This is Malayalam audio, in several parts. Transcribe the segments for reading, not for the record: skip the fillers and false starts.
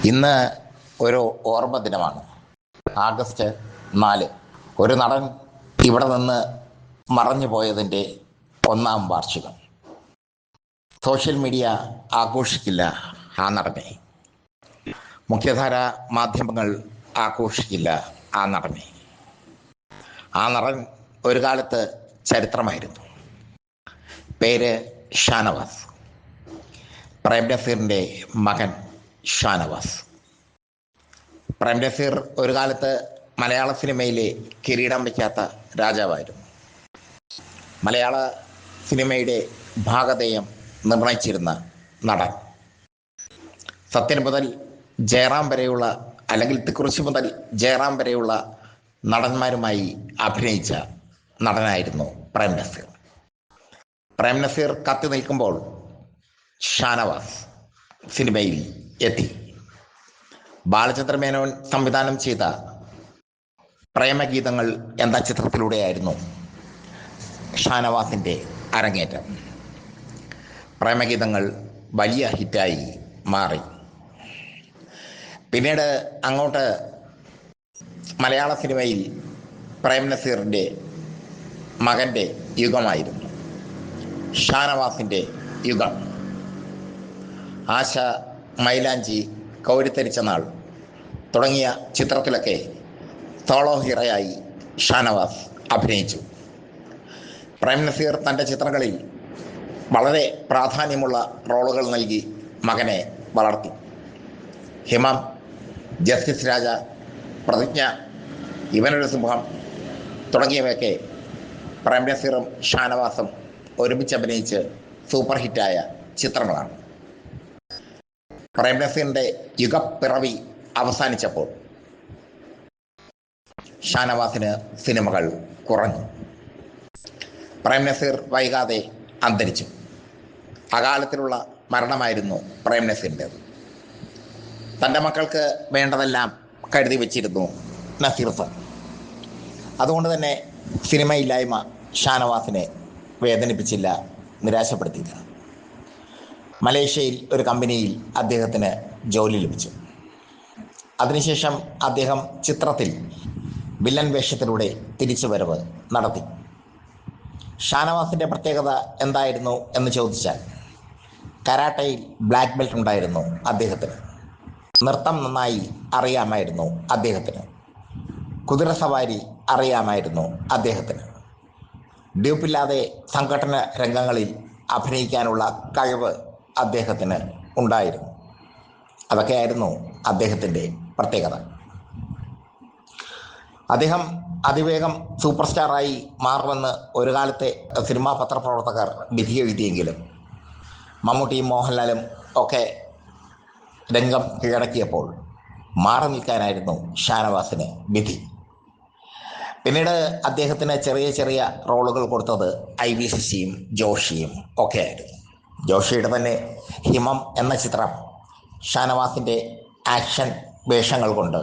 ഇന്ന് ഒരു ഓർമ്മ ദിനമാണ്. ആഗസ്റ്റ് 4. ഒരു നടൻ ഇവിടെ നിന്ന് മറഞ്ഞു പോയതിൻ്റെ 1-ാം വാർഷികം. സോഷ്യൽ മീഡിയ ആഘോഷിക്കില്ല ആ നടനെ. മുഖ്യധാര മാധ്യമങ്ങൾ ആഘോഷിക്കില്ല ആ നടനെ. ആ നടൻ ഒരു കാലത്ത് ചരിത്രമായിരുന്നു. പേര് ഷാനവാസ്. പ്രേംനസീറിൻ്റെ മകൻ ഷാനവാസ്. പ്രേംനസീർ ഒരു കാലത്ത് മലയാള സിനിമയിലെ കിരീടം വയ്ക്കാത്ത രാജാവായിരുന്നു. മലയാള സിനിമയുടെ ഭാഗധേയം നിർണയിച്ചിരുന്ന നടൻ. സത്യൻ മുതൽ ജയറാം വരെയുള്ള, അല്ലെങ്കിൽ തിക്കുറിശി മുതൽ ജയറാം വരെയുള്ള നടന്മാരുമായി അഭിനയിച്ച നടനായിരുന്നു പ്രേംനസീർ. പ്രേംനസീർ കത്തി നിൽക്കുമ്പോൾ ഷാനവാസ് സിനിമയിൽ എത്തി. ബാലചന്ദ്രമേനോൻ സംവിധാനം ചെയ്ത പ്രേമഗീതങ്ങൾ എന്ന ചിത്രത്തിലൂടെയായിരുന്നു ഷാനവാസിൻ്റെ അരങ്ങേറ്റം. പ്രേമഗീതങ്ങൾ വലിയ ഹിറ്റായി മാറി. പിന്നീട് അങ്ങോട്ട് മലയാള സിനിമയിൽ പ്രേംനസീറിൻ്റെ മകൻ്റെ യുഗമായിരുന്നു, ഷാനവാസിൻ്റെ യുഗം. ആശ, മൈലാഞ്ചി, കൗരിത്തരിച്ച നാൾ തുടങ്ങിയ ചിത്രത്തിലൊക്കെ സോളോ ഹീറോയായി ഷാനവാസ് അഭിനയിച്ചു. പ്രേംനസീർ തൻ്റെ ചിത്രങ്ങളിൽ വളരെ പ്രാധാന്യമുള്ള റോളുകൾ നൽകി മകനെ വളർത്തി. ഹിമം, ജസ്റ്റിസ് രാജ, പ്രതിജ്ഞ, ഇവനൊരു സിംഹം തുടങ്ങിയവയൊക്കെ പ്രേംനസീറും ഷാനവാസും ഒരുമിച്ച് അഭിനയിച്ച് സൂപ്പർ ഹിറ്റായ ചിത്രങ്ങളാണ്. പ്രേംനസീറിൻ്റെ യുഗപ്പിറവി അവസാനിച്ചപ്പോൾ ഷാനവാസിന് സിനിമകൾ കുറഞ്ഞു. പ്രേംനസീർ വൈകാതെ അന്തരിച്ചു. അകാലത്തിലുള്ള മരണമായിരുന്നു പ്രേംനസീറിൻ്റേത്. തൻ്റെ മക്കൾക്ക് വേണ്ടതെല്ലാം കരുതി വച്ചിരുന്നു നസീർ സാർ. അതുകൊണ്ട് തന്നെ സിനിമയില്ലായ്മ ഷാനവാസിനെ വേദനിപ്പിച്ചില്ല, നിരാശപ്പെടുത്തിയില്ല. മലേഷ്യയിൽ ഒരു കമ്പനിയിൽ അദ്ദേഹത്തിന് ജോലി ലഭിച്ചു. അതിനുശേഷം അദ്ദേഹം ചിത്രത്തിൽ വില്ലൻ വേഷത്തിലൂടെ തിരിച്ചുവരവ് നടത്തി. ഷാനവാസിൻ്റെ പ്രത്യേകത എന്തായിരുന്നു എന്ന് ചോദിച്ചാൽ, കരാട്ടയിൽ ബ്ലാക്ക് ബെൽറ്റ് ഉണ്ടായിരുന്നു അദ്ദേഹത്തിന്. നൃത്തം നന്നായി അറിയാമായിരുന്നു അദ്ദേഹത്തിന്. കുതിരസവാരി അറിയാമായിരുന്നു അദ്ദേഹത്തിന്. ഡ്യൂപ്പില്ലാതെ സംഘടന രംഗങ്ങളിൽ അഭിനയിക്കാനുള്ള കഴിവ് അദ്ദേഹത്തിന് ഉണ്ടായിരുന്നു. അതൊക്കെയായിരുന്നു അദ്ദേഹത്തിൻ്റെ പ്രത്യേകത. അദ്ദേഹം അതിവേഗം സൂപ്പർ സ്റ്റാറായി മാറുമെന്ന് ഒരു കാലത്തെ സിനിമാ പത്രപ്രവർത്തകർ വിധി എഴുതിയെങ്കിലും മമ്മൂട്ടിയും മോഹൻലാലും ഒക്കെ രംഗം കീഴടക്കിയപ്പോൾ മാറി നിൽക്കാനായിരുന്നു ഷാനവാസിന് വിധി. പിന്നീട് അദ്ദേഹത്തിന് ചെറിയ ചെറിയ റോളുകൾ കൊടുത്തത് IVCയും ജോഷിയും ഒക്കെ ആയിരുന്നു. ജോഷിയുടെ തന്നെ ഹിമം എന്ന ചിത്രം ഷാനവാസിൻ്റെ ആക്ഷൻ വേഷങ്ങൾ കൊണ്ട്,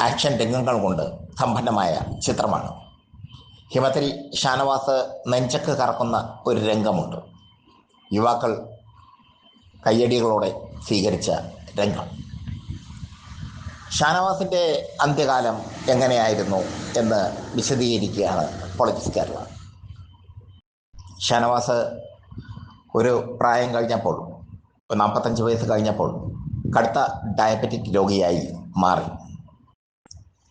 ആക്ഷൻ രംഗങ്ങൾ കൊണ്ട് സമ്പന്നമായ ചിത്രമാണ്. ഹിമത്തിൽ ഷാനവാസ് നെഞ്ചക്ക് കറക്കുന്ന ഒരു രംഗമുണ്ട്. യുവാക്കൾ കയ്യടികളോടെ സ്വീകരിച്ച രംഗം. ഷാനവാസിൻ്റെ അന്ത്യകാലം എങ്ങനെയായിരുന്നു എന്ന് വിശദീകരിക്കുകയാണ് പൊളിറ്റിക്സ് കേരള. ഷാനവാസ് ഒരു പ്രായം കഴിഞ്ഞപ്പോൾ, 45 വയസ്സ് കഴിഞ്ഞപ്പോൾ കടുത്ത ഡയബറ്റിക് രോഗിയായി മാറി.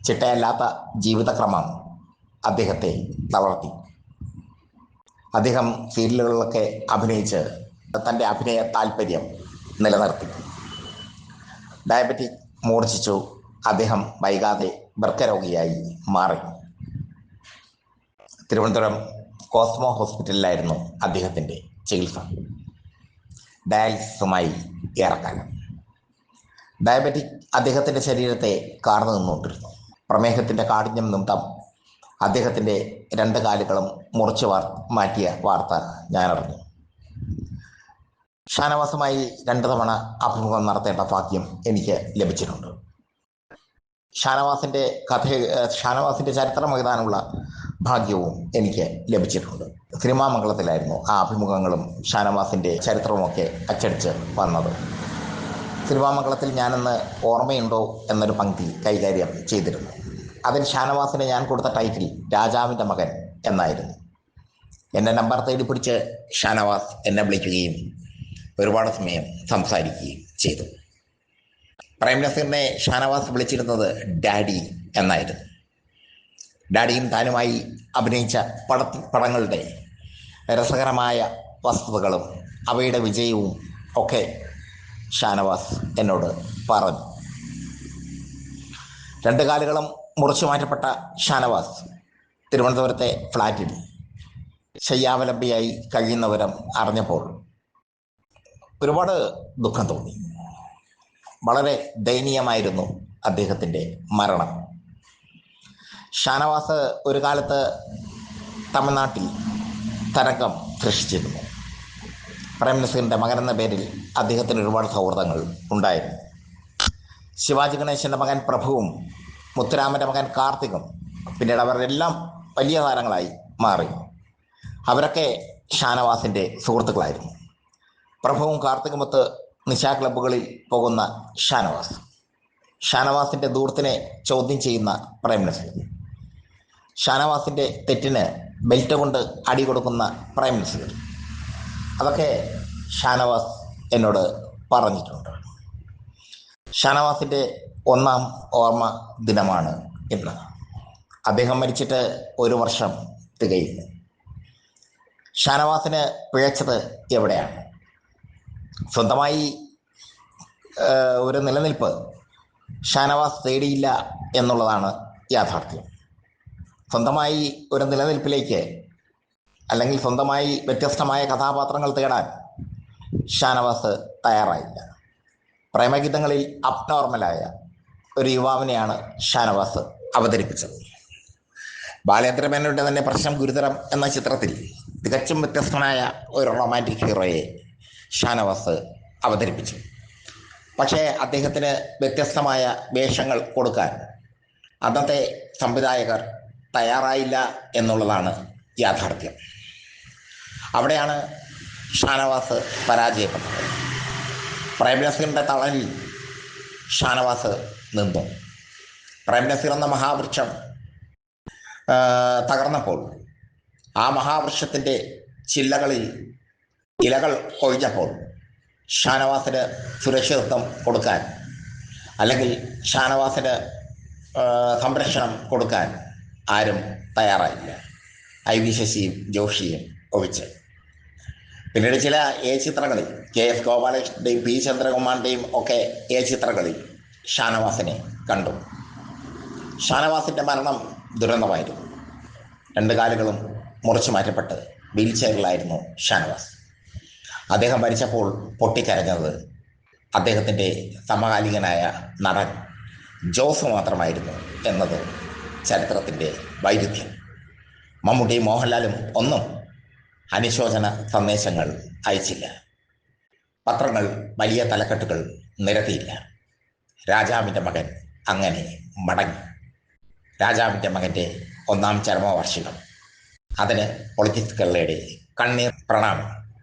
ചിട്ടയല്ലാത്ത ജീവിതക്രമം അദ്ദേഹത്തെ തളർത്തി. അദ്ദേഹം സീരിയലുകളിലൊക്കെ അഭിനയിച്ച് തൻ്റെ അഭിനയ താല്പര്യം നിലനിർത്തി. ഡയബറ്റിക് മൂർച്ഛിച്ചു. അദ്ദേഹം വൈകാതെ വൃക്കരോഗിയായി മാറി. തിരുവനന്തപുരം കോസ്മോ ഹോസ്പിറ്റലിലായിരുന്നു അദ്ദേഹത്തിൻ്റെ ചികിത്സ. ഡയാലിസിസുമായി ഏറെക്കാലം. ഡയബറ്റിക് അദ്ദേഹത്തിൻ്റെ ശരീരത്തെ കാർന്നു നിന്നുകൊണ്ടിരുന്നു. പ്രമേഹത്തിൻ്റെ കാഠിന്യം നിമിത്തം അദ്ദേഹത്തിൻ്റെ 2 കാലുകളും മുറിച്ച് മാറ്റിയ വാർത്ത ഞാനറിഞ്ഞു. ഷാനവാസുമായി 2 തവണ അഭിമുഖം നടത്തേണ്ട ഭാഗ്യം എനിക്ക് ലഭിച്ചിട്ടുണ്ട്. ഷാനവാസിൻ്റെ ചരിത്രം എഴുതാനുള്ള ഭാഗ്യവും എനിക്ക് ലഭിച്ചിട്ടുണ്ട്. സിനിമാ മംഗളത്തിലായിരുന്നു ആ അഭിമുഖങ്ങളും ഷാനവാസിൻ്റെ ചരിത്രവുമൊക്കെ അച്ചടിച്ച് വന്നത്. സിനിമാമംഗളത്തിൽ ഞാനെന്ന് ഓർമ്മയുണ്ടോ എന്നൊരു പങ്ക്തി കൈകാര്യം ചെയ്തിരുന്നു. അതിൽ ഷാനവാസിന് ഞാൻ കൊടുത്ത ടൈറ്റിൽ രാജാവിൻ്റെ മകൻ എന്നായിരുന്നു. എന്നെ നമ്പർ തേടി പിടിച്ച് ഷാനവാസ് എന്നെ വിളിക്കുകയും ഒരുപാട് സമയം സംസാരിക്കുകയും ചെയ്തു. പ്രേം നസീറിനെ ഷാനവാസ് വിളിച്ചിരുന്നത് ഡാഡി എന്നായിരുന്നു. ഡാഡിയും താനുമായി അഭിനയിച്ച പടങ്ങളുടെ രസകരമായ വസ്തുതകളും അവയുടെ വിജയവും ഒക്കെ ഷാനവാസ് എന്നോട് പറഞ്ഞു. 2 കാലുകളും മുറിച്ചു മാറ്റപ്പെട്ട ഷാനവാസ് തിരുവനന്തപുരത്തെ ഫ്ലാറ്റിൽ ശയ്യാവലംബിയായി കഴിയുന്ന വിവരം അറിഞ്ഞപ്പോൾ ഒരുപാട് ദുഃഖം തോന്നി. വളരെ ദയനീയമായിരുന്നു അദ്ദേഹത്തിൻ്റെ മരണം. ഷാനവാസ് ഒരു കാലത്ത് തമിഴ്നാട്ടിൽ തരംഗം സൃഷ്ടിച്ചിരുന്നു. പ്രേം നസീറിൻ്റെ മകനെന്ന പേരിൽ അദ്ദേഹത്തിന് ഒരുപാട് സൗഹൃദങ്ങൾ ഉണ്ടായിരുന്നു. ശിവാജി ഗണേശൻ്റെ മകൻ പ്രഭുവും മുത്തുരാമൻ്റെ മകൻ കാർത്തികും പിന്നീട് അവരെല്ലാം വലിയ താരങ്ങളായി മാറി. അവരൊക്കെ ഷാനവാസിൻ്റെ സുഹൃത്തുക്കളായിരുന്നു. പ്രഭുവും കാർത്തികുമൊത്ത് നിശാ ക്ലബ്ബുകളിൽ പോകുന്ന ഷാനവാസിൻ്റെ ദൂരത്തിനെ ചോദ്യം ചെയ്യുന്ന പ്രേം നസീർ, ഷാനവാസിൻ്റെ തെറ്റിന് ബെൽറ്റ് കൊണ്ട് അടി കൊടുക്കുന്ന പ്രേം നസീർ, അതൊക്കെ ഷാനവാസ് എന്നോട് പറഞ്ഞിട്ടുണ്ട്. ഷാനവാസിൻ്റെ 1-ാം ഓർമ്മ ദിനമാണ് ഇന്ന്. അദ്ദേഹം മരിച്ചിട്ട് 1 വർഷം തികയുന്നു. ഷാനവാസിന് പിഴച്ചത് എവിടെയാണ്? സ്വന്തമായി ഒരു നിലനിൽപ്പ് ഷാനവാസ് തേടിയില്ല എന്നുള്ളതാണ് യാഥാർത്ഥ്യം. സ്വന്തമായി ഒരു നിലനിൽപ്പിലേക്ക് അല്ലെങ്കിൽ സ്വന്തമായി വ്യത്യസ്തമായ കഥാപാത്രങ്ങൾ തേടാൻ ഷാനവാസ് തയ്യാറായില്ല. പ്രേമഗീതങ്ങളിൽ അബ്നോർമലായ ഒരു യുവാവിനെയാണ് ഷാനവാസ് അവതരിപ്പിച്ചത്. ബാലേന്ദ്രമേനോന്റെ തന്നെ പ്രശ്നം ഗുരുതരം എന്ന ചിത്രത്തിൽ തികച്ചും വ്യത്യസ്തനായ ഒരു റൊമാൻറ്റിക് ഹീറോയെ ഷാനവാസ് അവതരിപ്പിച്ചു. പക്ഷേ അദ്ദേഹത്തിന് വ്യത്യസ്തമായ വേഷങ്ങൾ കൊടുക്കാൻ അന്നത്തെ സംവിധായകർ തയ്യാറായില്ല എന്നുള്ളതാണ് യാഥാർത്ഥ്യം. അവിടെയാണ് ഷാനവാസ് പരാജയപ്പെട്ടത്. പ്രേം നസീറിൻ്റെ തളലിൽ ഷാനവാസ് നിന്നു. പ്രേം നസീർ എന്ന മഹാവൃക്ഷം തകർന്നപ്പോൾ ആ മഹാവൃക്ഷത്തിൻ്റെ ചില്ലകളിൽ ഇലകൾ കൊഴിഞ്ഞപ്പോൾ ഷാനവാസിന് സുരക്ഷിതത്വം കൊടുക്കാൻ അല്ലെങ്കിൽ ഷാനവാസിന് സംരക്ഷണം കൊടുക്കാൻ ആരും തയ്യാറായില്ല, ഐ വി ശശിയും ജോഷിയും ഒഴിച്ച്. പിന്നീട് ചില ചിത്രങ്ങളിൽ KS ഗോപാലകൃഷ്ണൻ്റെയും പി ചന്ദ്രകുമാറിൻ്റെയും ഒക്കെ ചിത്രങ്ങളിൽ ഷാനവാസിനെ കണ്ടു. ഷാനവാസിൻ്റെ മരണം ദുരന്തമായിരുന്നു. 2 കാലുകളും മുറിച്ചു മാറ്റപ്പെട്ട് വീൽ ചെയറിലായിരുന്നു ഷാനവാസ്. അദ്ദേഹം മരിച്ചപ്പോൾ പൊട്ടിക്കരഞ്ഞത് അദ്ദേഹത്തിൻ്റെ സമകാലികനായ നടൻ ജോസ് മാത്രമായിരുന്നു എന്നത് ചരിത്രത്തിൻ്റെ വൈരുദ്ധ്യം. മമ്മൂട്ടിയും മോഹൻലാലും ഒന്നും അനുശോചന സന്ദേശങ്ങൾ അയച്ചില്ല. പത്രങ്ങൾ വലിയ തലക്കെട്ടുകൾ നിരത്തിയില്ല. രാജാവിൻ്റെ മകൻ അങ്ങനെ മടങ്ങി. രാജാവിൻ്റെ മകൻ്റെ 1-ാം ചരമവാർഷികം. അതിന് പൊളിറ്റിക്സ് കേരളയുടെ കണ്ണീർ പ്രണാമം.